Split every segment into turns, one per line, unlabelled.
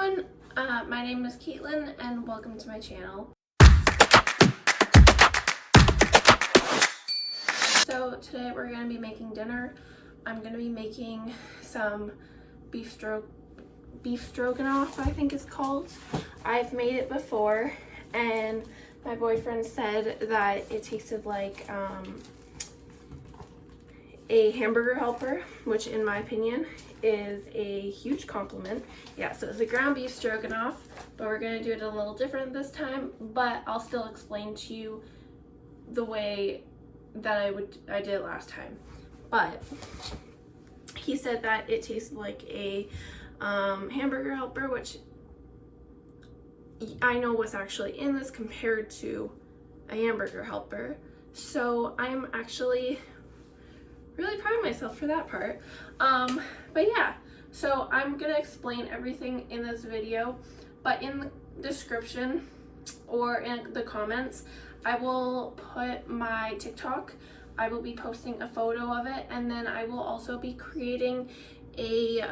everyone, my name is Caitlin and welcome to my channel. So today we're going to be making dinner. I'm going to be making some beef stroganoff, I think it's called. I've made it before and my boyfriend said that it tasted like a hamburger helper, which in my opinion is a huge compliment. Yeah, so it's a ground beef stroganoff, but we're gonna do it a little different this time, but I'll still explain to you the way that I did it last time. But he said that it tasted like a hamburger helper, which I know what's actually in this compared to a hamburger helper. So I'm actually really proud of myself for that part. But yeah, so I'm gonna explain everything in this video, but in the description or in the comments I will put my TikTok. I will be posting a photo of it, and then I will also be creating a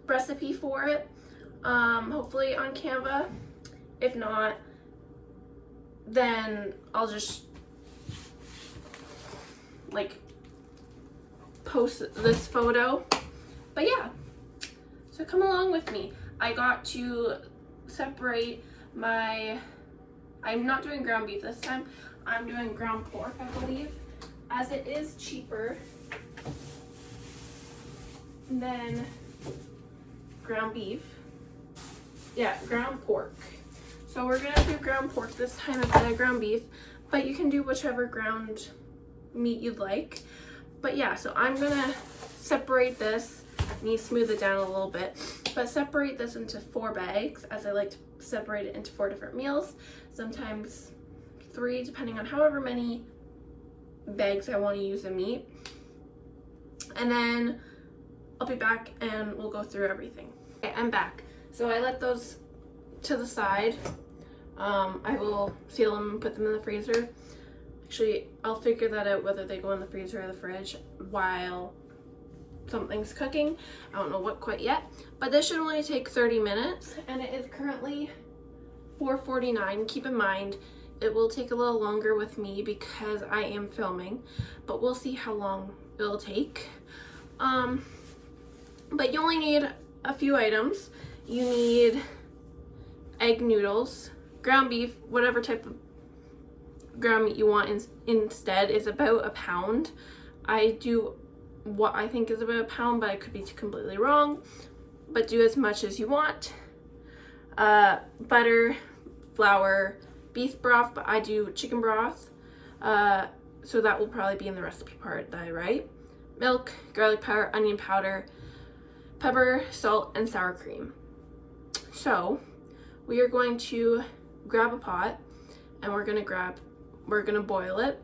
recipe for it, hopefully on Canva. If not, then I'll just like post this photo. But yeah, so come along with me. I got to separate I'm not doing ground beef this time, I'm doing ground pork, I believe, as it is cheaper than ground beef. Yeah, ground pork. So we're gonna do ground pork this time instead of ground beef, but you can do whichever ground meat you'd like. But yeah, so I'm gonna separate this. I need to smooth it down a little bit, but separate this into 4 bags, as I like to separate it into 4 different meals, sometimes 3, depending on however many bags I want to use of meat. And then I'll be back and we'll go through everything. Okay, I'm back. So I let those to the side. I will seal them and put them in the freezer. Actually, I'll figure that out whether they go in the freezer or the fridge while something's cooking. I don't know what quite yet, but this should only take 30 minutes, and it is currently 4:49. Keep in mind, it will take a little longer with me because I am filming, but we'll see how long it'll take. But you only need a few items. You need egg noodles, ground beef, whatever type of ground meat you want instead is about a pound. I do what I think is about a pound, but I could be completely wrong. But do as much as you want. Butter, flour, beef broth, but I do chicken broth. So that will probably be in the recipe part that I write. Milk, garlic powder, onion powder, pepper, salt, and sour cream. So we are going to grab a pot and we're gonna boil it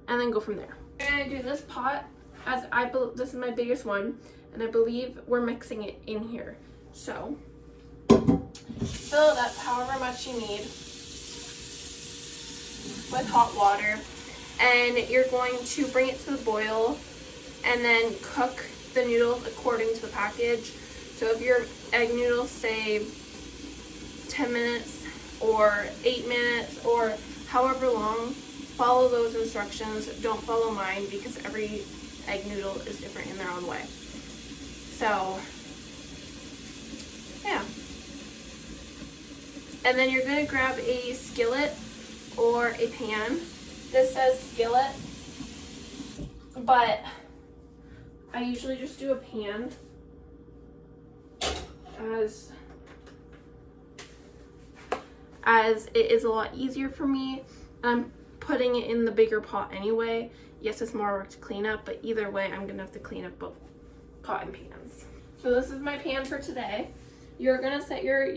and then go from there. We're gonna do this pot as this is my biggest one, and I believe we're mixing it in here. So fill it up however much you need with hot water, and you're going to bring it to the boil and then cook the noodles according to the package. So if your egg noodles say 10 minutes or 8 minutes or however long, follow those instructions. Don't follow mine because every egg noodle is different in their own way. So yeah, and then you're going to grab a skillet or a pan. This says skillet, but I usually just do a pan as it is a lot easier for me. I'm putting it in the bigger pot anyway. Yes, it's more work to clean up, but either way I'm gonna have to clean up both pot and pans. So this is my pan for today. You're gonna set your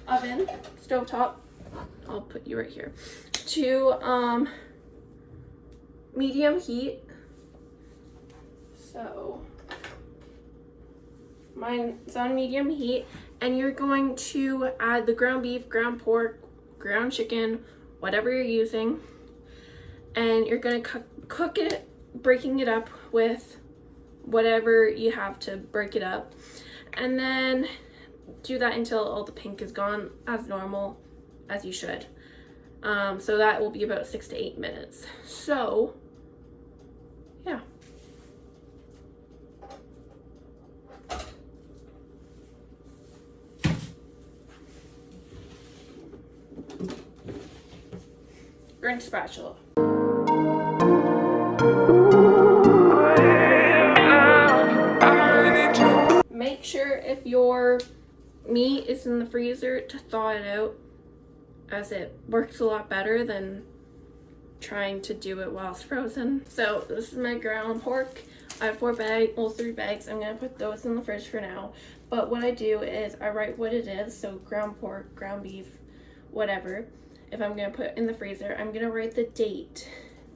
oven, stovetop, I'll put you right here, to medium heat. So mine's on medium heat, and you're going to add the ground beef, ground pork, ground chicken, whatever you're using, and you're going to cook it, breaking it up with whatever you have to break it up. And then do that until all the pink is gone, as normal, as you should. So that will be about 6 to 8 minutes. So, yeah. Grinch spatula. Make sure if your meat is in the freezer to thaw it out, as it works a lot better than trying to do it while it's frozen. So this is my ground pork. I have 3 bags. I'm gonna put those in the fridge for now. But what I do is I write what it is, so ground pork, ground beef, whatever. If I'm gonna put in the freezer, I'm gonna write the date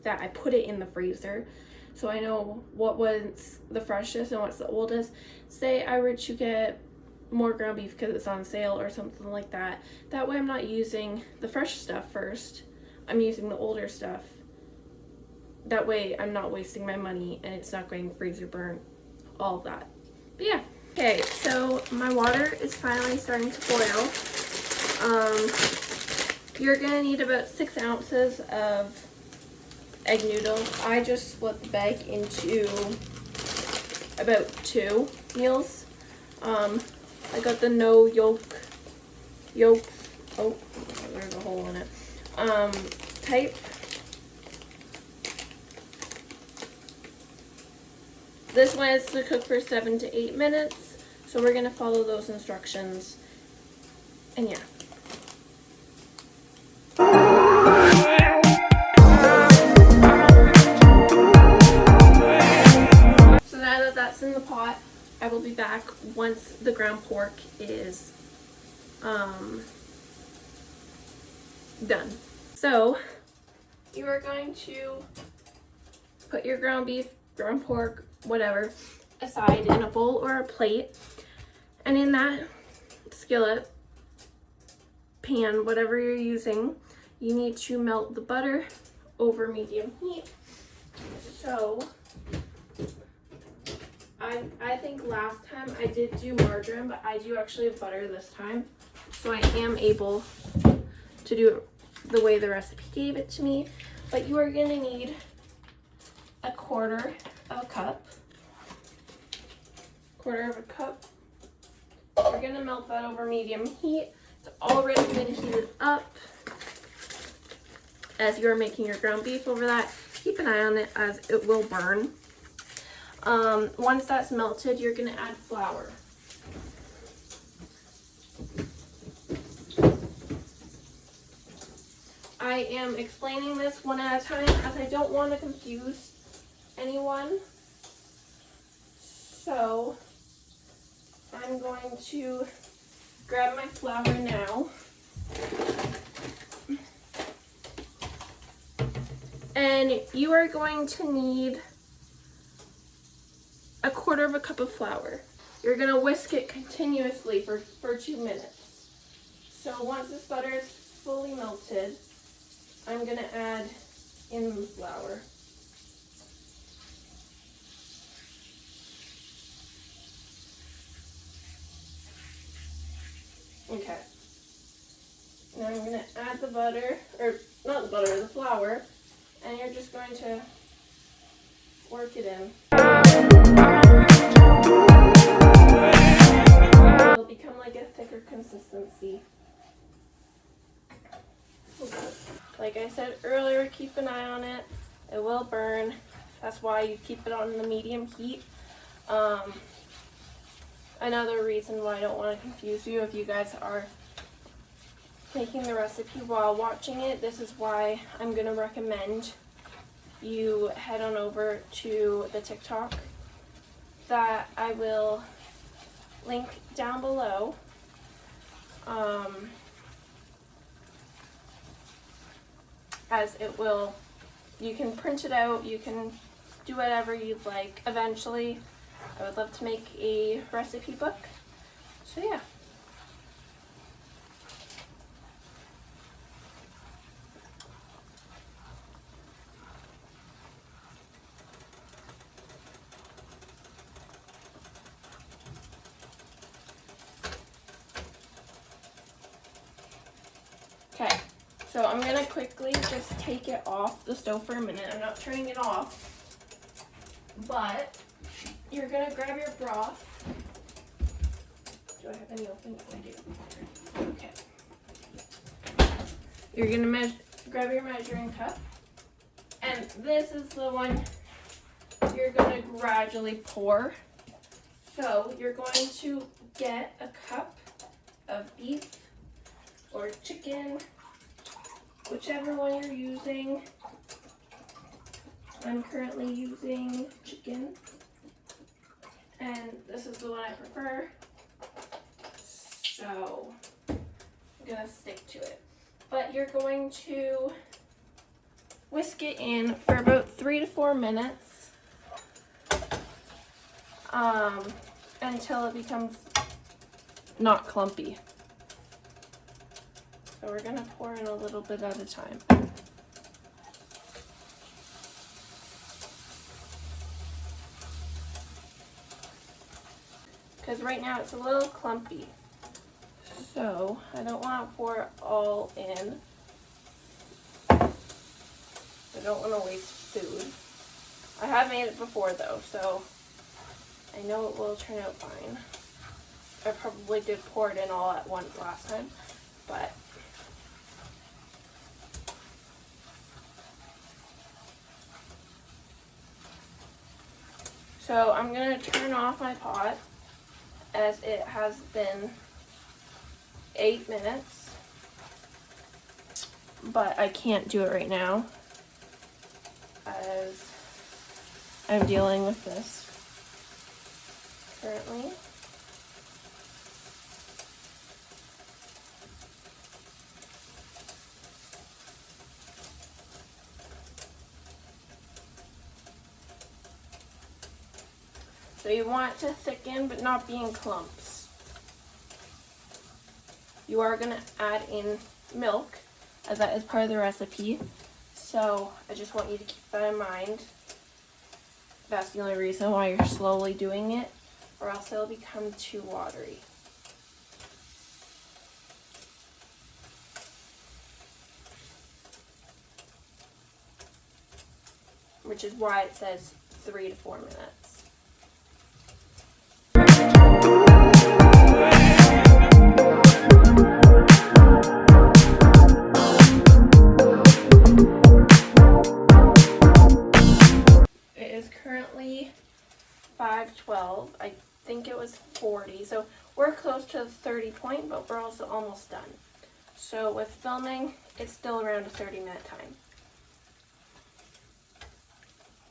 that I put it in the freezer, so I know what was the freshest and what's the oldest. Say I were to get more ground beef because it's on sale or something like that. That way I'm not using the fresh stuff first. I'm using the older stuff. That way I'm not wasting my money and it's not going freezer burn, all of that. But yeah. Okay, so my water is finally starting to boil. You're gonna need about 6 ounces of egg noodles. I just split the bag into about 2 meals. I got the no yolk, oh, there's a hole in it, type. This one is to cook for 7 to 8 minutes, so we're gonna follow those instructions, and yeah. So now that that's in the pot, I will be back once the ground pork is done. So you are going to put your ground beef, ground pork, whatever, aside in a bowl or a plate, and in that skillet, pan, whatever you're using, you need to melt the butter over medium heat. So I think last time I did do margarine, but I do actually have butter this time, so I am able to do it the way the recipe gave it to me. But you are gonna need 1/4 of a cup. You're gonna melt that over medium heat. It's already been heated up. As you're making your ground beef over that, keep an eye on it as it will burn. Once that's melted, you're gonna add flour. I am explaining this one at a time as I don't want to confuse anyone. So I'm going to grab my flour now. And you are going to need 1/4 cup of flour. You're gonna whisk it continuously for 2 minutes. So once this butter is fully melted, I'm gonna add in the flour. Okay. Now I'm gonna add the butter, or not the butter, the flour, and you're just going to work it in. It'll become like a thicker consistency. Like I said earlier, keep an eye on it. It will burn. That's why you keep it on the medium heat. Another reason why I don't want to confuse you if you guys are making the recipe while watching it, this is why I'm going to recommend you head on over to the TikTok that I will link down below. As it will, you can print it out, you can do whatever you'd like. Eventually, I would love to make a recipe book. So yeah. So I'm gonna quickly just take it off the stove for a minute. I'm not turning it off, but you're gonna grab your broth. Do I have any open? I do. Okay. You're gonna grab your measuring cup, and this is the one you're gonna gradually pour. So you're going to get a cup of beef or chicken, whichever one you're using. I'm currently using chicken, and this is the one I prefer. So I'm gonna stick to it. But you're going to whisk it in for about 3 to 4 minutes until it becomes not clumpy. So we're gonna pour in a little bit at a time. Because right now it's a little clumpy. So I don't want to pour it all in. I don't want to waste food. I have made it before though, so I know it will turn out fine. I probably did pour it in all at once last time, but so I'm going to turn off my pot as it has been 8 minutes, but I can't do it right now as I'm dealing with this currently. So you want it to thicken but not be in clumps. You are going to add in milk, as that is part of the recipe. So I just want you to keep that in mind. That's the only reason why you're slowly doing it, or else it'll become too watery. Which is why it says 3 to 4 minutes. Currently 5:12. I think it was 40. So we're close to the 30 point, but we're also almost done. So with filming, it's still around a 30-minute time.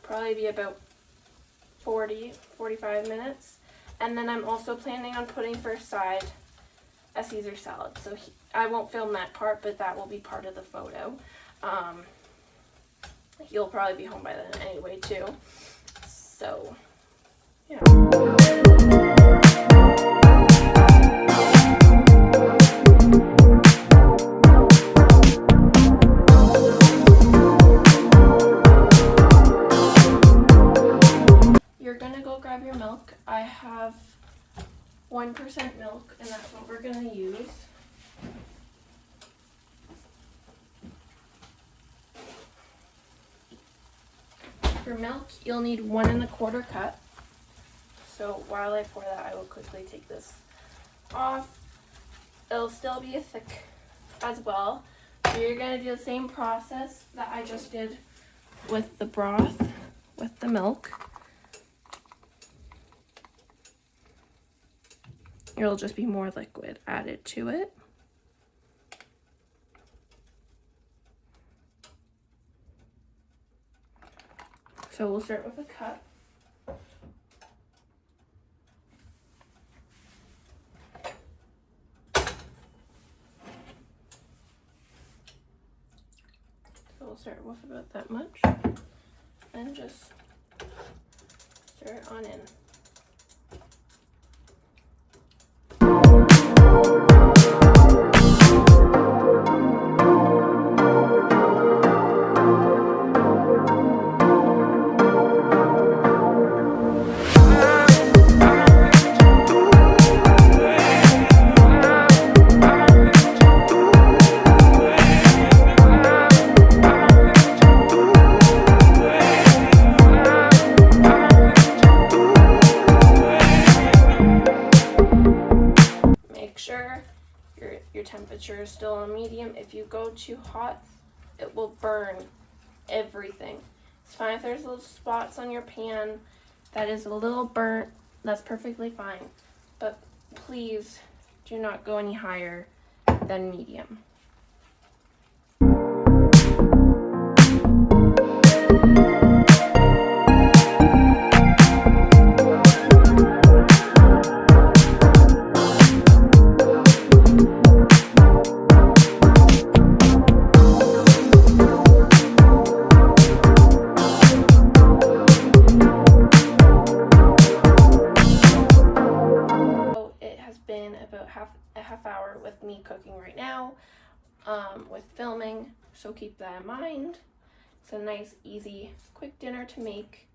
Probably be about 45 minutes. And then I'm also planning on putting first side a Caesar salad. So I won't film that part, but that will be part of the photo. You'll probably be home by then anyway too. So, yeah. You're gonna go grab your milk. I have 1% milk, and that's what we're gonna use. For milk, you'll need 1 1/4 cup. So while I pour that, I will quickly take this off. It'll still be thick as well. So you're going to do the same process that I just did with the broth, with the milk. It'll just be more liquid added to it. So we'll start with a cup. So we'll start with about that much and just stir it on in. your temperature is still on medium. If you go too hot, it will burn everything. It's fine if there's little spots on your pan that is a little burnt. That's perfectly fine. But please do not go any higher than medium. A half hour with me cooking right now, with filming, so keep that in mind. It's a nice, easy, quick dinner to make.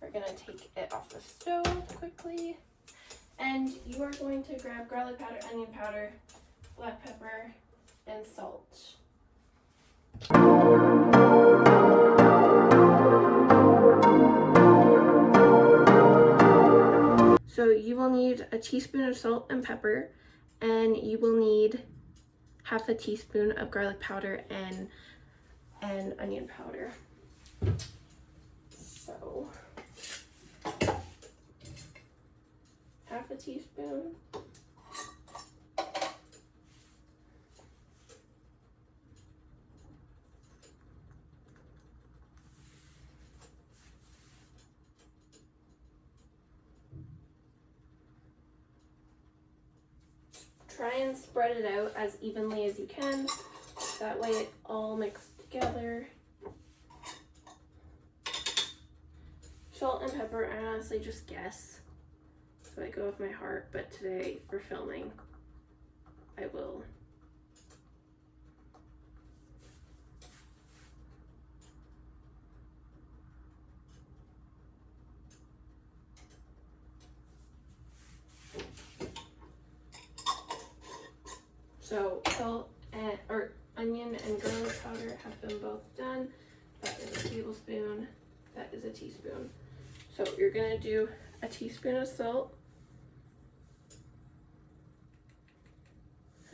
We're gonna take it off the stove quickly, and you are going to grab garlic powder, onion powder, black pepper, and salt. So you will need a teaspoon of salt and pepper, and you will need half a teaspoon of garlic powder and onion powder. So half a teaspoon. Try and spread it out as evenly as you can. That way it all mixed together. Salt and pepper, I honestly just guess. So I go with my heart, but today for filming, I will. So salt and onion and garlic powder have been both done. That is a tablespoon. That is a teaspoon. So you're gonna do a teaspoon of salt.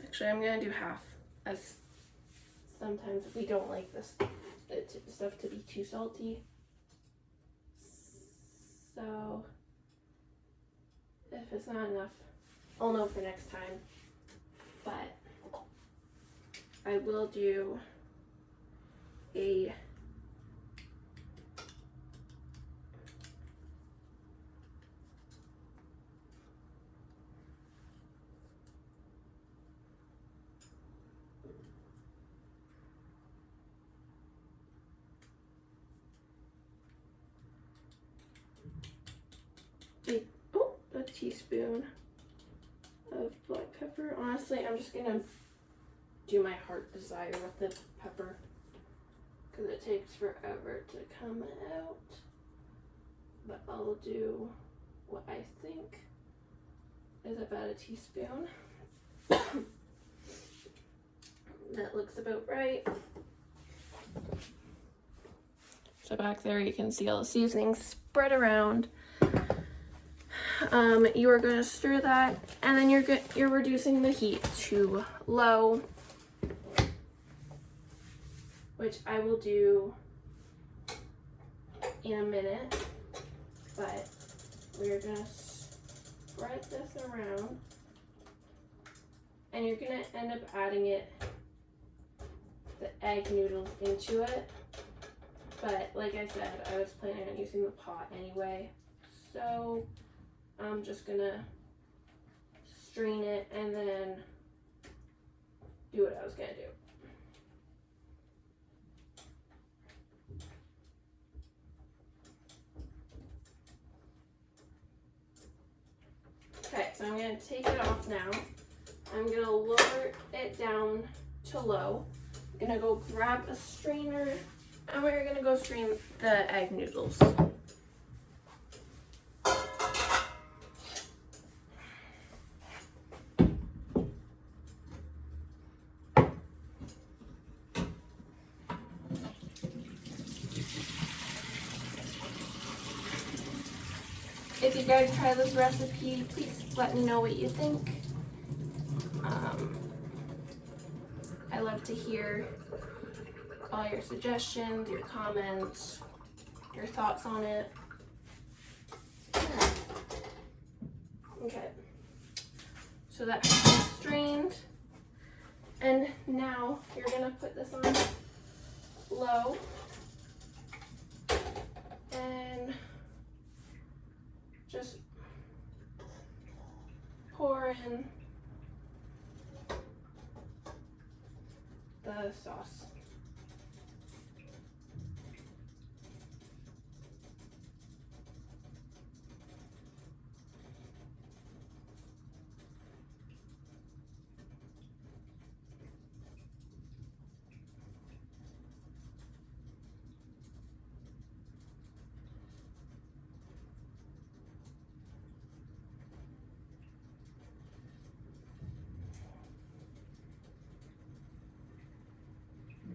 Actually, I'm gonna do half, as sometimes we don't like this stuff to be too salty. So if it's not enough, I'll know for next time. But I will do a teaspoon of black pepper. Honestly, I'm just gonna do my heart desire with the pepper because it takes forever to come out. But I'll do what I think is about a teaspoon. That looks about right. So back there you can see all the seasonings spread around. You are going to stir that, and then you're reducing the heat to low, which I will do in a minute. But we're going to spread this around, and you're going to end up adding the egg noodles into it. But like I said, I was planning on using the pot anyway, so I'm just gonna strain it and then do what I was gonna do. Okay, so I'm gonna take it off now. I'm gonna lower it down to low. I'm gonna go grab a strainer, and we're gonna go strain the egg noodles. If you guys try this recipe, please let me know what you think. I love to hear all your suggestions, your comments, your thoughts on it. Yeah. Okay, so that has been strained, and now you're gonna put this on low and just pour in the sauce.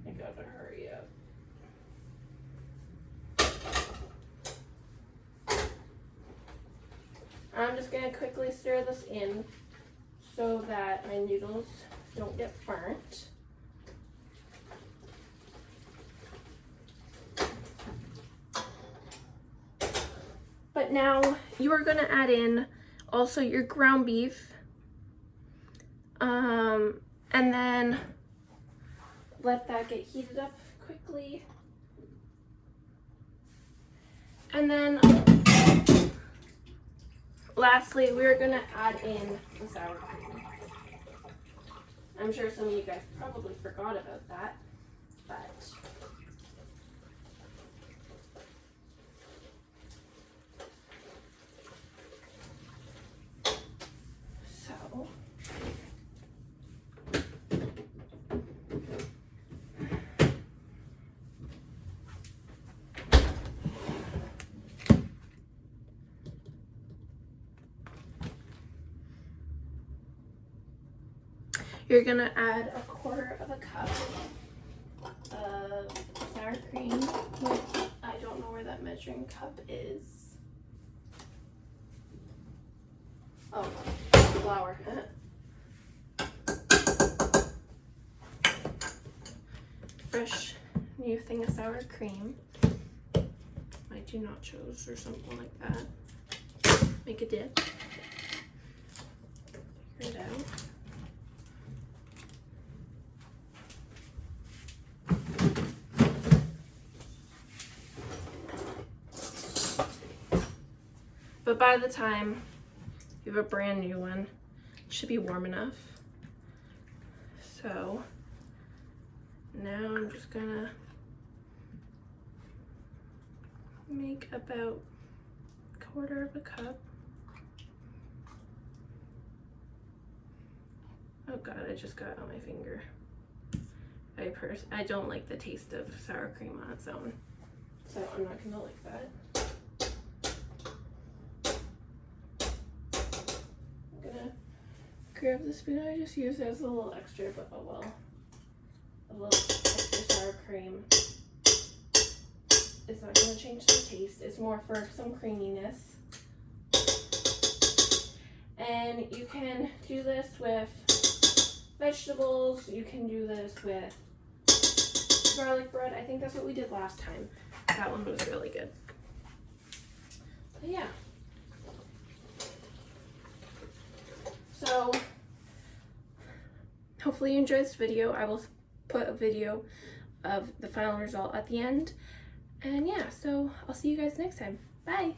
I gotta hurry up. I'm just gonna quickly stir this in so that my noodles don't get burnt. But now you are gonna add in also your ground beef, and then let that get heated up quickly. And then lastly, we're gonna add in the sour cream. I'm sure some of you guys probably forgot about that, but so you're gonna add a 1/4 of a cup of sour cream, which I don't know where that measuring cup is. Oh, flour. Fresh new thing of sour cream. I do nachos or something like that. Make a dip. Figure it out. But by the time you have a brand new one, it should be warm enough. So now I'm just gonna make about 1/4 of a cup. Oh God, I just got it on my finger. I don't like the taste of sour cream on its own, so I'm not gonna like that. Grab the spoon I just used as a little extra, but oh well. A little extra sour cream. It's not going to change the taste. It's more for some creaminess. And you can do this with vegetables. You can do this with garlic bread. I think that's what we did last time. That one was really good. But yeah. So hopefully you enjoyed this video. I will put a video of the final result at the end. And yeah, so I'll see you guys next time. Bye.